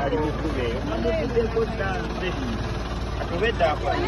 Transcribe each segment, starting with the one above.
ali mukube namukubeko danse atubedde akwali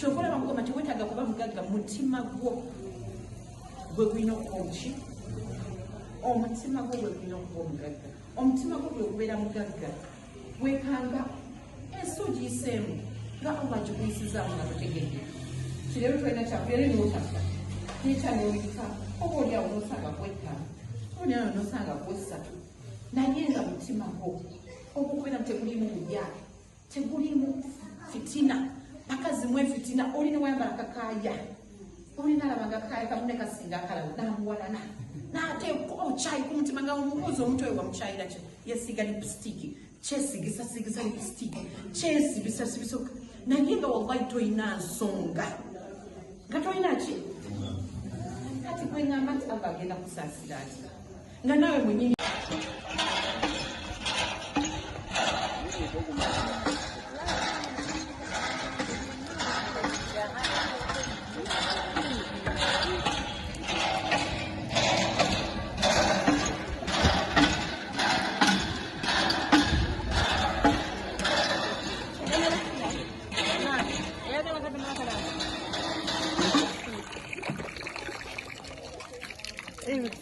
Chokola bakugamba tewetaaga kuba mugagga mutima gwo gwe gulina okuba omuki omutima gwo gwe gulina okuba omugagga omutima gwo gwe gubeera mugagga wekanga ensi ogiyiseemu nga oba gikuyisizaamu nga totegedde kirero tolina kyakulere nootasa nekyanoyika oba oliawo nosanga kwetta oliawo nosanga kwessatu naye nga mutima gwo okubeeramu tegulimu bulya tegulimu fitina akazi mwe fitina olina wayambala kakaya olina alabanga kakaya kamune kasinga akalawo namuwalana nate ochayi ku mutima nga omubuuzi omutwe wa muchayira kye yesiga lipstiki kyesigisa lipstiki kyesibisa naye nga wallahi toyina nsonga nga toyina ki kati kwengamba nti aba agenda kusaasira ati nga nawe mwenyini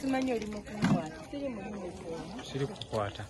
simanyi oli mu kumkwata siri mulimu siri kukwata